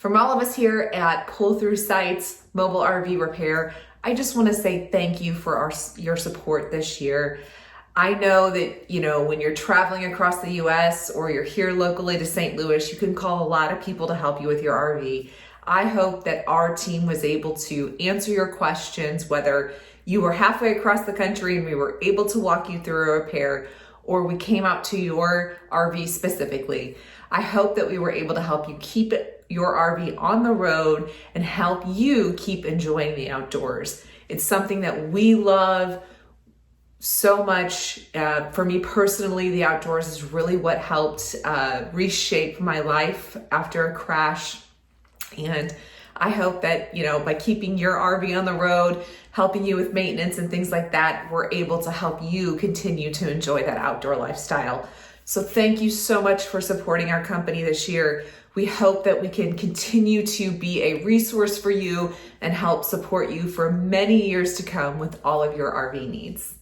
From all of us here at Pull Through Sites Mobile RV Repair, I just want to say thank you for your support this year. I know that, when you're traveling across the US or you're here locally to St. Louis, you can call a lot of people to help you with your RV. I hope that our team was able to answer your questions, whether you were halfway across the country and we were able to walk you through a repair, or we came out to your RV specifically. I hope that we were able to help you keep your RV on the road and help you keep enjoying the outdoors. It's something that we love so much. For me personally, the outdoors is really what helped reshape my life after a crash. And I hope that, by keeping your RV on the road, helping you with maintenance and things like that, we're able to help you continue to enjoy that outdoor lifestyle. So thank you so much for supporting our company this year. We hope that we can continue to be a resource for you and help support you for many years to come with all of your RV needs.